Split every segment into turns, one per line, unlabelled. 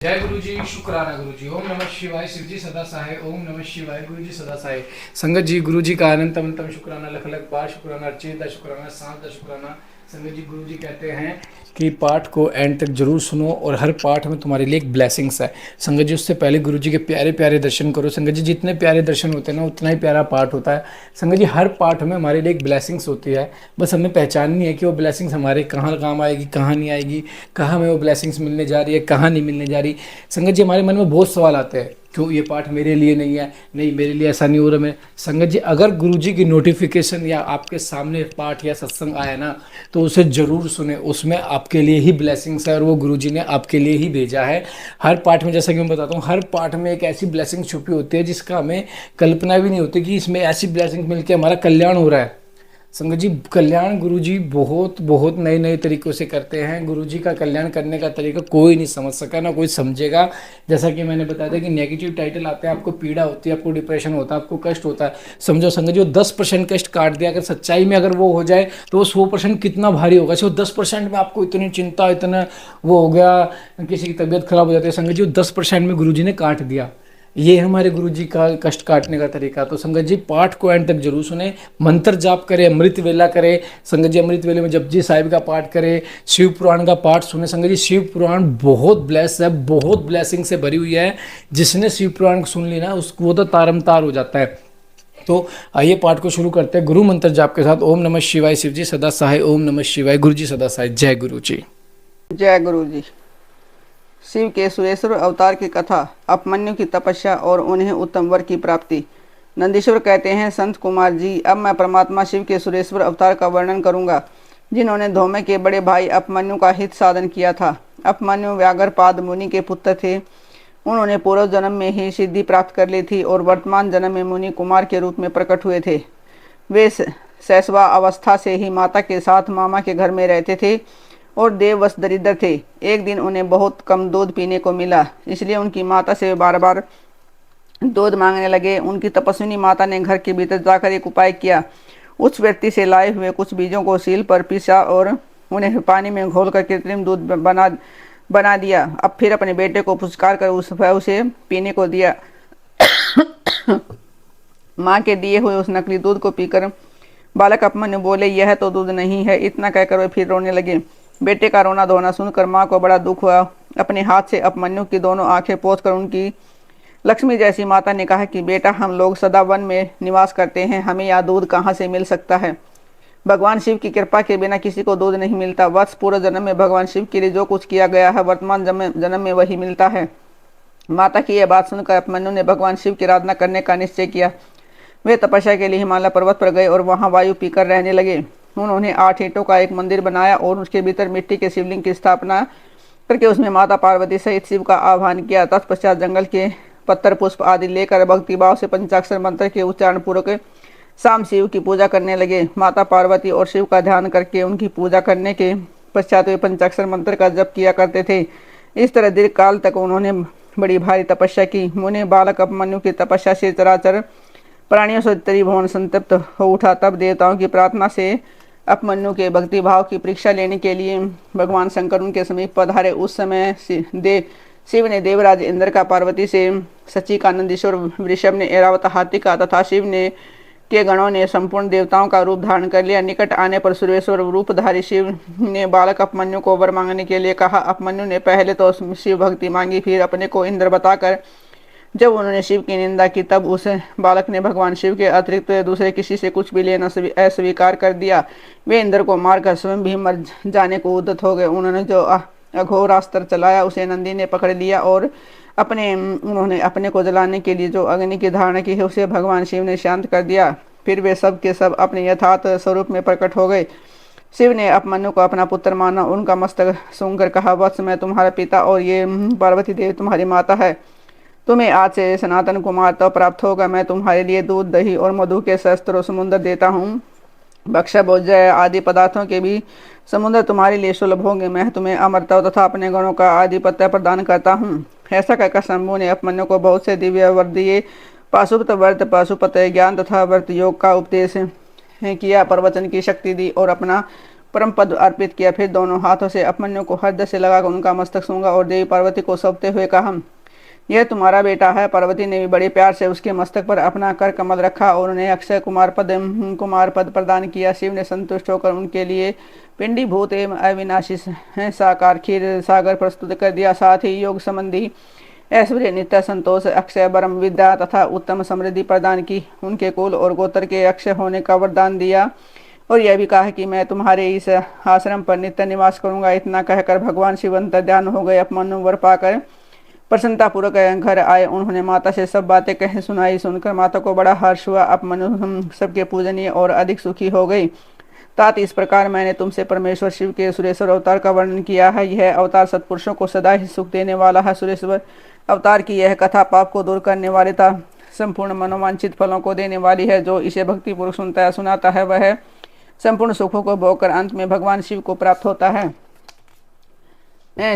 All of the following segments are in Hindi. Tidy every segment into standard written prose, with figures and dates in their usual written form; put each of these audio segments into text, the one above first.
जय गुरु जी, शुक्राना गुरु जी। ओम नमः शिवाय। शिव जी सदा सहाय। ओम नमः शिवाय। गुरु जी सदा सहाय। संगत जी, गुरु जी का अनंत अनंतम शुक्राना, लख लख बार शुक्राना, अर्चित शुक्राना, सात शुक्राना। संगत जी, गुरु जी कहते हैं कि पाठ को एंड तक जरूर सुनो और हर पाठ में तुम्हारे लिए एक ब्लेसिंग्स है। संगत जी, उससे पहले गुरु जी के प्यारे प्यारे दर्शन करो। संगत जी, जितने प्यारे दर्शन होते हैं ना उतना ही प्यारा पाठ होता है। संगत जी, हर पाठ में हमारे लिए एक ब्लेसिंग्स होती है। बस हमें पहचाननी है कि वो ब्लेसिंग्स हमारे कहाँ काम आएगी, कहाँ नहीं आएगी, कहाँ हमें वो ब्लेसिंग्स मिलने जा रही है, कहाँ नहीं मिलने जा रही। संगत जी, हमारे मन में बहुत सवाल आते हैं, क्यों ये पाठ मेरे लिए नहीं है, नहीं मेरे लिए ऐसा नहीं हो रहा। मैं संगत जी, अगर गुरु जी की नोटिफिकेशन या आपके सामने पाठ या सत्संग आया ना तो उसे ज़रूर सुने। उसमें आपके लिए ही ब्लेसिंग्स है और वो गुरु जी ने आपके लिए ही भेजा है। हर पाठ में, जैसा कि मैं बताता हूँ, हर पाठ में एक ऐसी ब्लेसिंग छुपी होती है जिसका हमें कल्पना भी नहीं होती कि इसमें ऐसी ब्लेसिंग मिलकर हमारा कल्याण हो रहा है। संगत जी, कल्याण गुरु जी बहुत बहुत नए नए तरीक़ों से करते हैं। गुरु जी का कल्याण करने का तरीका कोई नहीं समझ सका, ना कोई समझेगा। जैसा कि मैंने बताया था कि नेगेटिव टाइटल आते हैं, आपको पीड़ा होती है, आपको डिप्रेशन होता है, आपको कष्ट होता है। समझो संगत जी, वो 10% कष्ट काट दिया, अगर सच्चाई में अगर वो हो जाए तो वो 100% कितना भारी होगा। सिर्फ 10% में आपको इतनी चिंता, इतना वो हो गया, किसी की तबीयत खराब हो जाती है। संगत जी, वो 10% में गुरु जी ने काट दिया। ये हमारे गुरु जी का कष्ट काटने का तरीका। तो संगत जी, पाठ को एंड तक जरूर सुने, मंत्र जाप करें, अमृत वेला करें। संगत जी, अमृत वेले में जपजी साहिब का पाठ करें, शिव पुराण का पाठ सुने। संगत जी, शिव पुराण बहुत ब्लेस है, बहुत ब्लेसिंग से भरी हुई है। जिसने शिव पुराण सुन ली ना उसको वो तो तारमतार हो जाता है। तो आइए पाठ को शुरू करते हैं गुरु मंत्र जाप के साथ। ओम नमः शिवाय। शिव जी सदा सहाय। ओम नमः शिवाय। गुरु जी सदा सहाय। जय गुरु जी।
जय गुरु जी। शिव के सुरेश्वर अवतार की कथा, अपमन्यु की तपस्या और उन्हें उत्तम वर की प्राप्ति। नंदीश्वर कहते हैं, संत कुमार जी, अब मैं परमात्मा शिव के सुरेश्वर अवतार का वर्णन करूंगा, जिन्होंने धौम्य के बड़े भाई अपमन्यु का हित साधन किया था। अपमन्यु व्याघ्रपाद मुनि के पुत्र थे। उन्होंने पूर्व जन्म में ही सिद्धि प्राप्त कर ली थी और वर्तमान जन्म में मुनि कुमार के रूप में प्रकट हुए थे। वे शैशवा अवस्था से ही माता के साथ मामा के घर में रहते थे और देववश दरिद्र थे। एक दिन उन्हें बहुत कम दूध पीने को मिला, इसलिए उनकी माता से बार बार दूध मांगने लगे। उनकी तपस्विनी माता ने घर के भीतर जाकर एक उपाय किया। उस व्यक्ति से लाए हुए कुछ बीजों को सील पर पीसा और उन्हें पानी में घोलकर कृत्रिम दूध बना दिया। अब फिर अपने बेटे को पुचकार कर उसे पीने को दिया। माँ के दिए हुए उस नकली दूध को पीकर बालक अपमन्यु बोले, यह तो दूध नहीं है। इतना कहकर वे फिर रोने लगे। बेटे का रोना धोना सुनकर माँ को बड़ा दुख हुआ। अपने हाथ से अपमन्यु की दोनों आंखें पोंछकर उनकी लक्ष्मी जैसी माता ने कहा कि बेटा, हम लोग सदा वन में निवास करते हैं, हमें यहाँ दूध कहाँ से मिल सकता है। भगवान शिव की कृपा के बिना किसी को दूध नहीं मिलता। वर्ष पूर्व जन्म में भगवान शिव के लिए जो कुछ किया गया है, वर्तमान जन्म में वही मिलता है। माता की यह बात सुनकर अपमन्यु ने भगवान शिव की आराधना करने का निश्चय किया। वे तपस्या के लिए हिमालय पर्वत पर गए और वहां वायु पीकर रहने लगे। उन्होंने 8 ईंटों का एक मंदिर बनाया और उसके भीतर मिट्टी के शिवलिंग की स्थापना करके उसमें माता पार्वती सहित शिव का आह्वान किया। तत्पश्चात जंगल के पत्थर पुष्प आदि लेकर भक्तिभाव से पंचाक्षर मंत्र के उच्चारण पूर्वक शाम शिव की पूजा करने लगे। माता पार्वती और शिव का ध्यान करके उनकी पूजा करने के पश्चात वे पंचाक्षर मंत्र का जप किया करते थे। इस तरह दीर्घ काल तक उन्होंने बड़ी भारी तपस्या की। मुनि बालक अपमन्यु की तपस्या से चराचर प्राणियों से त्रिभुवन संतप्त हो उठा। तब देवताओं की प्रार्थना से अपमन्यु के भक्ति भाव की परीक्षा लेने के लिए भगवान शंकर उनके समीप पधारे। उस समय शिव ने देवराज इंद्र का, पार्वती से सची का, नंदीश्वर वृषभ ने ऐरावत हाथी का तथा शिव ने के गणों ने संपूर्ण देवताओं का रूप धारण कर लिया। निकट आने पर सुरेश्वर रूपधारी शिव ने बालक अपमन्यु को वर मांगने के लिए कहा। अपमन्यु ने पहले तो शिव भक्ति मांगी, फिर अपने को इंद्र बताकर जब उन्होंने शिव की निंदा की तब उस बालक ने भगवान शिव के अतिरिक्त दूसरे किसी से कुछ भी लेना अस्वीकार कर दिया। वे इंद्र को मारकर स्वयं भी मर जाने को उद्यत हो गए। उन्होंने जो अघोरास्त्र चलाया उसे नंदी ने पकड़ लिया और उन्होंने अपने को जलाने के लिए जो अग्नि की धारणा की है उसे भगवान शिव ने शांत कर दिया। फिर वे सब के सब अपने यथार्थ स्वरूप में प्रकट हो गए। शिव ने अपमन्यु को अपना पुत्र माना। उनका मस्तक सूंघकर कहा, वत्स, मैं तुम्हारा पिता और ये पार्वती देवी तुम्हारी माता है। तुम्हें आज से सनातन कुमार तो प्राप्त होगा। मैं तुम्हारे लिए दूध, दही और मधु के शस्त्र और समुद्र देता हूँ। भक्ष्य भोज्य आदि पदार्थों के भी समुद्र तुम्हारे लिए सुलभ होंगे। मैं तुम्हें अमरता तथा अपने गणों का आधिपत्य प्रदान करता हूँ। ऐसा कहकर शंभु ने अपमन्यु को बहुत से दिव्य वर दिए। पाशुपत व्रत, पाशुपत ज्ञान तथा व्रत योग का उपदेश किया, प्रवचन की शक्ति दी और अपना परम पद अर्पित किया। फिर दोनों हाथों से अभिमन्यु को हृदय से लगाकर उनका मस्तक सूंघा और देवी पार्वती को सौंपते हुए कहा, यह तुम्हारा बेटा है। पार्वती ने भी बड़े प्यार से उसके मस्तक पर अपना कर कमल रखा और उन्हें अक्षय कुमार पद प्रदान किया। शिव ने संतुष्ट होकर उनके लिए पिंडी भूत एवं अविनाशी साकार क्षीर सागर प्रस्तुत कर दिया। साथ ही योग संबंधी ऐश्वर्य, नित्य संतोष, अक्षय ब्रह्म विद्या तथा उत्तम समृद्धि प्रदान की। उनके कुल और गोत्र के अक्षय होने का वरदान दिया और यह भी कहा कि मैं तुम्हारे इस आश्रम पर नित्य निवास करूंगा। इतना कहकर भगवान शिव अंतर्ध्यान हो गए। अभिमन्यु वर पाकर प्रसन्नतापूर्वक घर आए। उन्होंने माता से सब बातें कह सुनाई। सुनकर माता को बड़ा हर्ष हुआ। अभिमन्यु सबके पूजनीय और अधिक सुखी हो गई। तात इस प्रकार मैंने तुमसे परमेश्वर शिव के सुरेश्वर अवतार का वर्णन किया है। यह अवतार सत्पुरुषों को सदा ही सुख देने वाला है। सुरेश्वर अवतार की यह कथा पाप को दूर करने वाले तथा संपूर्ण मनोवांछित फलों को देने वाली है। जो इसे भक्ति पूर्वक सुनता है सुनाता है वह संपूर्ण सुखों को भोगकर अंत में भगवान शिव को प्राप्त होता है।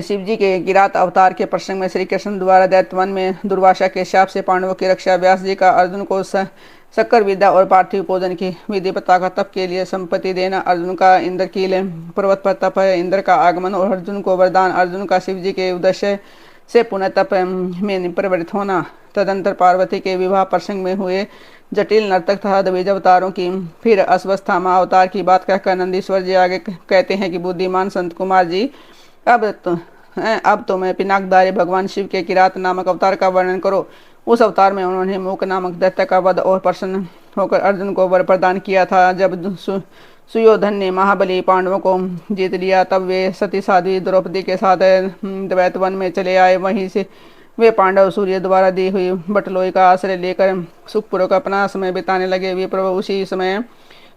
शिव जी के किरात अवतार के प्रसंग में श्री कृष्ण द्वारा दैत्यवन में दुर्वासा के शाप से पांडवों की रक्षा, व्यास जी का अर्जुन को शक्कर विद्या और पार्थिव पूजन की विधि बताकर तप के लिए संपत्ति देना, अर्जुन का इंद्र की पर्वत पर तप है, इंद्र का आगमन और अर्जुन को वरदान, अर्जुन का शिव जी के उद्देश्य से पुनः तप में परिवर्तित होना, तदंतर पार्वती के विवाह प्रसंग में हुए जटिल नर्तक तथा द्विज अवतारों की। फिर अश्वस्थामा अवतार की बात कहकर नंदीश्वर जी आगे कहते हैं कि बुद्धिमान संत कुमार जी, अब तो मैं पिनाकधारी भगवान शिव के किरात नामक अवतार का वर्णन करो। उस अवतार में उन्होंने मूक नामक दैत्य का वध और प्रसन्न होकर अर्जुन को वर प्रदान किया था। जब सुयोधन ने महाबली पांडवों को जीत लिया तब वे सती साध्वी द्रौपदी के साथ दैत्यवन में चले आए। वहीं से वे पांडव सूर्य द्वारा दी हुई बटलोई का आश्रय लेकर सुखपूर्वक अपना समय बिताने लगे। वे प्रभु उसी समय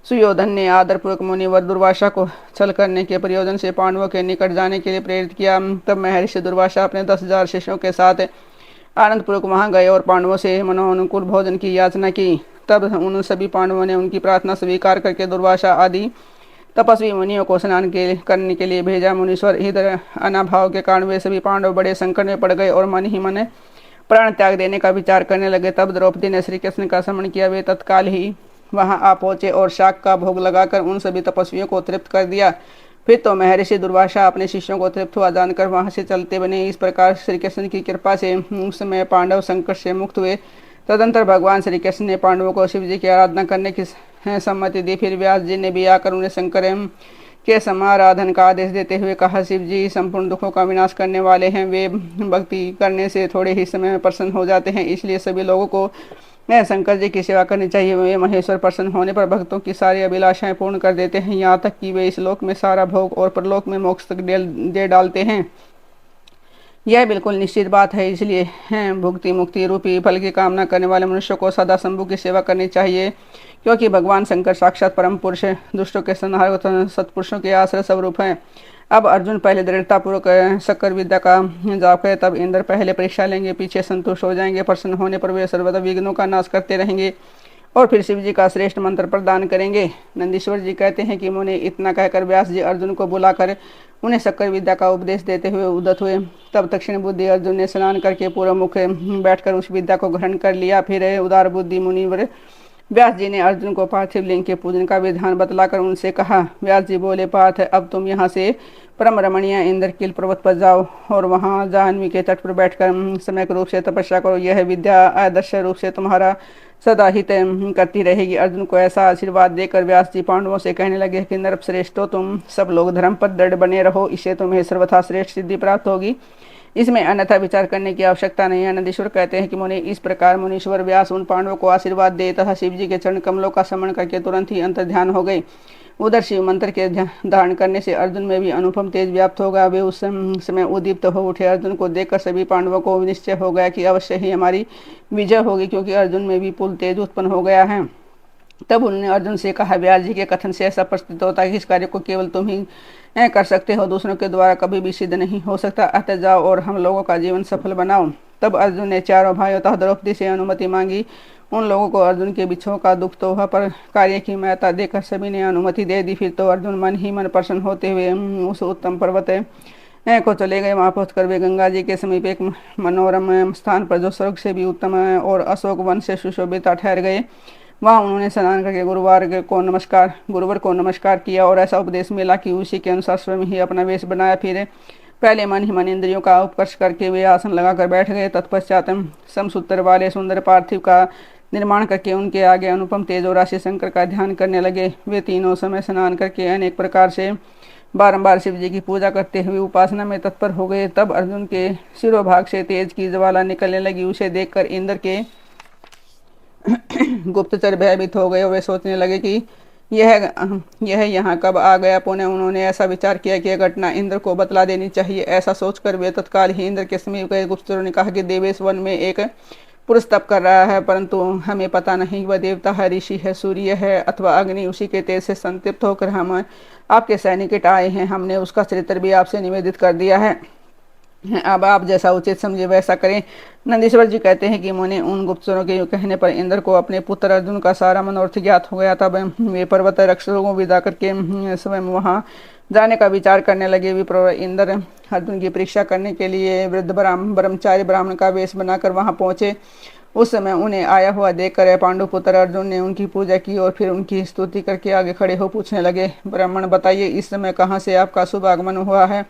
सुयोधन ने आदरपूर्वक मुनिवर दुर्वासा को छल करने के प्रयोजन से पांडवों के निकट जाने के लिए प्रेरित किया। तब महर्षि दुर्वासा अपने 10,000 शिष्यों के साथ आनंदपूर्वक वहां गए और पांडवों से मनोनुकूल भोजन की याचना की। तब उन सभी पांडवों ने उनकी प्रार्थना स्वीकार करके दुर्वासा आदि तपस्वी मुनियों को स्नान करने के लिए भेजा। मुनीश्वर इधर अनाभाव के कारण वे सभी पांडव बड़े संकट में पड़ गए और मन ही मन प्राण त्याग देने का विचार करने लगे। तब द्रौपदी ने श्री कृष्ण का स्मरण किया। वे तत्काल ही वहां आ पहुंचे और शाक का भोग लगाकर उन सभी तपस्वियों को तृप्त कर दिया। फिर तो महर्षि दुर्वासा अपने शिष्यों को तृप्त हुआ जानकर वहां से चलते बने। इस प्रकार श्री कृष्ण की कृपा से उस समय पांडव संकट से मुक्त हुए। तदंतर भगवान श्री कृष्ण ने पांडवों को शिव जी की आराधना करने की सम्मति दी। फिर व्यास जी ने भी आकर उन्हें शंकर के समाराधन का आदेश देते हुए कहा, शिव जी संपूर्ण दुखों का विनाश करने वाले हैं। वे भक्ति करने से थोड़े ही समय में प्रसन्न हो जाते हैं, इसलिए सभी लोगों को शंकर जी की सेवा करनी चाहिए। वे महेश्वर प्रसन्न होने पर भक्तों की सारी अभिलाषाएं पूर्ण कर देते हैं, यहाँ तक कि वे इस लोक में सारा भोग और परलोक में मोक्ष तक दे डालते हैं। यह बिल्कुल निश्चित बात है। इसलिए भुक्ति मुक्ति रूपी फल की कामना करने वाले मनुष्य को सदा शंभु की सेवा करनी चाहिए, क्योंकि भगवान शंकर साक्षात परम पुरुष दुष्टों के संहारक सत्पुरुषों के आश्रय स्वरूप हैं। अब अर्जुन पहले दृढ़तापूर्वक शक्कर विद्या का जाप करें, तब इंद्र पहले परीक्षा लेंगे, पीछे संतुष्ट हो जाएंगे। प्रसन्न होने पर वे सर्वदा विघ्नों का नाश करते रहेंगे और फिर शिव जी का श्रेष्ठ मंत्र प्रदान करेंगे। नंदीश्वर जी कहते हैं कि मुने इतना कहकर व्यास जी अर्जुन को बुलाकर उन्हें शक्कर विद्या का उपदेश देते हुए उद्यत हुए। तब दक्षिण बुद्धि अर्जुन ने स्नान करके पूर्व मुख बैठकर उस विद्या को ग्रहण कर लिया। फिर उदार बुद्धि मुनिवर व्यास जी ने अर्जुन को पार्थिव लिंग के पूजन का विधान बतलाकर उनसे कहा। व्यास जी बोले, पार्थ, अब तुम यहाँ से परम रमणीय इंद्रकील पर्वत पर जाओ और वहाँ जाह्नवी के तट पर बैठकर समय रूप से तपस्या करो। यह विद्या आदर्श रूप से तुम्हारा सदा हित करती रहेगी। अर्जुन को ऐसा आशीर्वाद देकर व्यास जी पांडवों से कहने लगे कि नरप श्रेष्ठो, तुम सब लोग धर्म पर दृढ़ बने रहो, इससे तुम्हें सर्वथा श्रेष्ठ सिद्धि प्राप्त होगी। इसमें अन्यथा विचार करने की आवश्यकता नहीं है। नंदीश्वर कहते हैं कि मुनि इस प्रकार मुनीश्वर व्यास उन पांडवों को आशीर्वाद दे तथा शिव जी के चरण कमलों का स्मरण करके तुरंत ही अंतर ध्यान हो गए। उधर शिव मंत्र के धारण करने से अर्जुन में भी अनुपम तेज व्याप्त होगा। वे उस समय उद्दीप्त हो उठे। अर्जुन को देखकर सभी पांडवों को निश्चय हो गया कि अवश्य ही हमारी विजय होगी, क्योंकि अर्जुन में भी पुल तेज उत्पन्न हो गया है। तब उन्होंने अर्जुन से कहा, व्यास जी के कथन से ऐसा प्रतीत होता है कि इस कार्य को केवल तुम ही कर सकते हो, दूसरों के द्वारा कभी भी सिद्ध नहीं हो सकता। अतः जाओ और हम लोगों का जीवन सफल बनाओ। तब अर्जुन ने चारों भाइयों तथा द्रौपदी से अनुमति मांगी। उन लोगों को अर्जुन के बिच्छों का दुख तो हुआ, पर कार्य की महत्ता देखकर सभी ने अनुमति दे दी। फिर तो अर्जुन मन ही मन प्रसन्न होते हुए उस उत्तम पर्वत को चले गए। वहाँ पहुंचकर वे गंगा जी के समीप एक मनोरम स्थान पर, जो स्वर्ग से भी उत्तम और अशोक वन से सुशोभित ठहर गए। वहाँ उन्होंने स्नान करके गुरुवर को नमस्कार किया और ऐसा उपदेश मिला कि उसी के अनुसार स्वयं ही अपना वेश बनाया। फिर पहले मन ही मन इंद्रियों का उपकर्ष करके वे आसन लगाकर बैठ गए। तत्पश्चात समसूत्र वाले सुंदर पार्थिव का निर्माण करके उनके आगे अनुपम तेज और राशि शंकर का ध्यान करने लगे। वे तीनों समय स्नान करके अनेक प्रकार से बारंबार शिव जी की पूजा करते हुए उपासना में तत्पर हो गए। तब अर्जुन के सिरोभाग से तेज की ज्वाला निकलने लगी। उसे देखकर इंद्र के गुप्तचर भयभीत हो गए और वे सोचने लगे कि यह यहाँ कब आ गया। पुनः उन्होंने ऐसा विचार किया कि यह घटना इंद्र को बतला देनी चाहिए। ऐसा सोचकर वे तत्काल ही इंद्र के समीप गए। गुप्तचरों ने कहा कि देवेश वन में एक पुरुष तप कर रहा है, परंतु हमें पता नहीं वह देवता है, ऋषि है, सूर्य है अथवा अग्नि। उसी के तेज से संतृप्त होकर हम आपके सैनिक आए हैं। हमने उसका चरित्र भी आपसे निवेदित कर दिया है। अब आप जैसा उचित समझे वैसा करें। नंदीश्वर जी कहते हैं कि मुनि उन गुप्तचरों के कहने पर इंद्र को अपने पुत्र अर्जुन का सारा मनोर्थ ज्ञात हो गया। तब वे पर्वत रक्षकों को विदा करके स्वयं वहाँ जाने का विचार करने लगे। विप्र इंद्र अर्जुन की परीक्षा करने के लिए वृद्ध ब्रह्मचारी ब्राह्मण का वेश बनाकर वहाँ पहुँचे। उस समय उन्हें आया हुआ देखकर पांडुपुत्र अर्जुन ने उनकी पूजा की और फिर उनकी स्तुति करके आगे खड़े हो पूछने लगे, ब्राह्मण बताइए इस समय कहाँ से आपका शुभ आगमन हुआ है।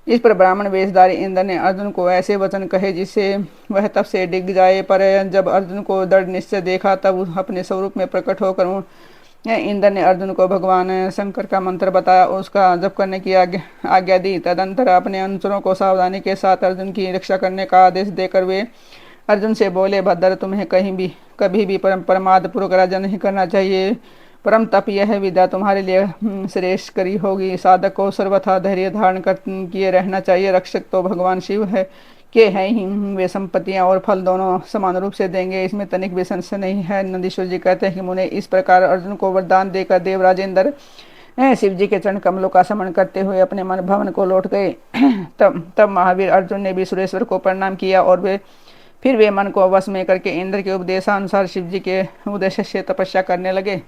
इस पर ब्राह्मण वेशधारी इंद्र ने अर्जुन को ऐसे वचन कहे जिससे वह तब से डिग जाए। पर जब अर्जुन को दृढ़ निश्चय देखा तब अपने स्वरूप में प्रकट होकर इंद्र ने अर्जुन को भगवान शंकर का मंत्र बताया और उसका जप करने की आज्ञा दी। तदंतर अपने अनुचरों को सावधानी के साथ अर्जुन की रक्षा करने का आदेश देकर वे अर्जुन से बोले, भद्र तुम्हें कभी भी प्रमाद पूर्वक राजा नहीं करना चाहिए। परम तप यह विद्या तुम्हारे लिए श्रेष्ठ करी होगी। साधक को सर्वथा धैर्य धारण कर किए रहना चाहिए। रक्षक तो भगवान शिव है के हैं ही, वे संपत्तियां और फल दोनों समान रूप से देंगे, इसमें तनिक भी संशय नहीं है। नंदीश्वर जी कहते हैं कि मुने इस प्रकार अर्जुन को वरदान देकर देवराजेंद्र शिव जी के चरण कमलों का समन करते हुए अपने मन भवन को लौट गए। तब महावीर अर्जुन ने भी सुरेश्वर को प्रणाम किया और फिर वे मन को वश में करके इंद्र के उपदेशानुसार शिव जी के उद्देश्य से तपस्या करने लगे।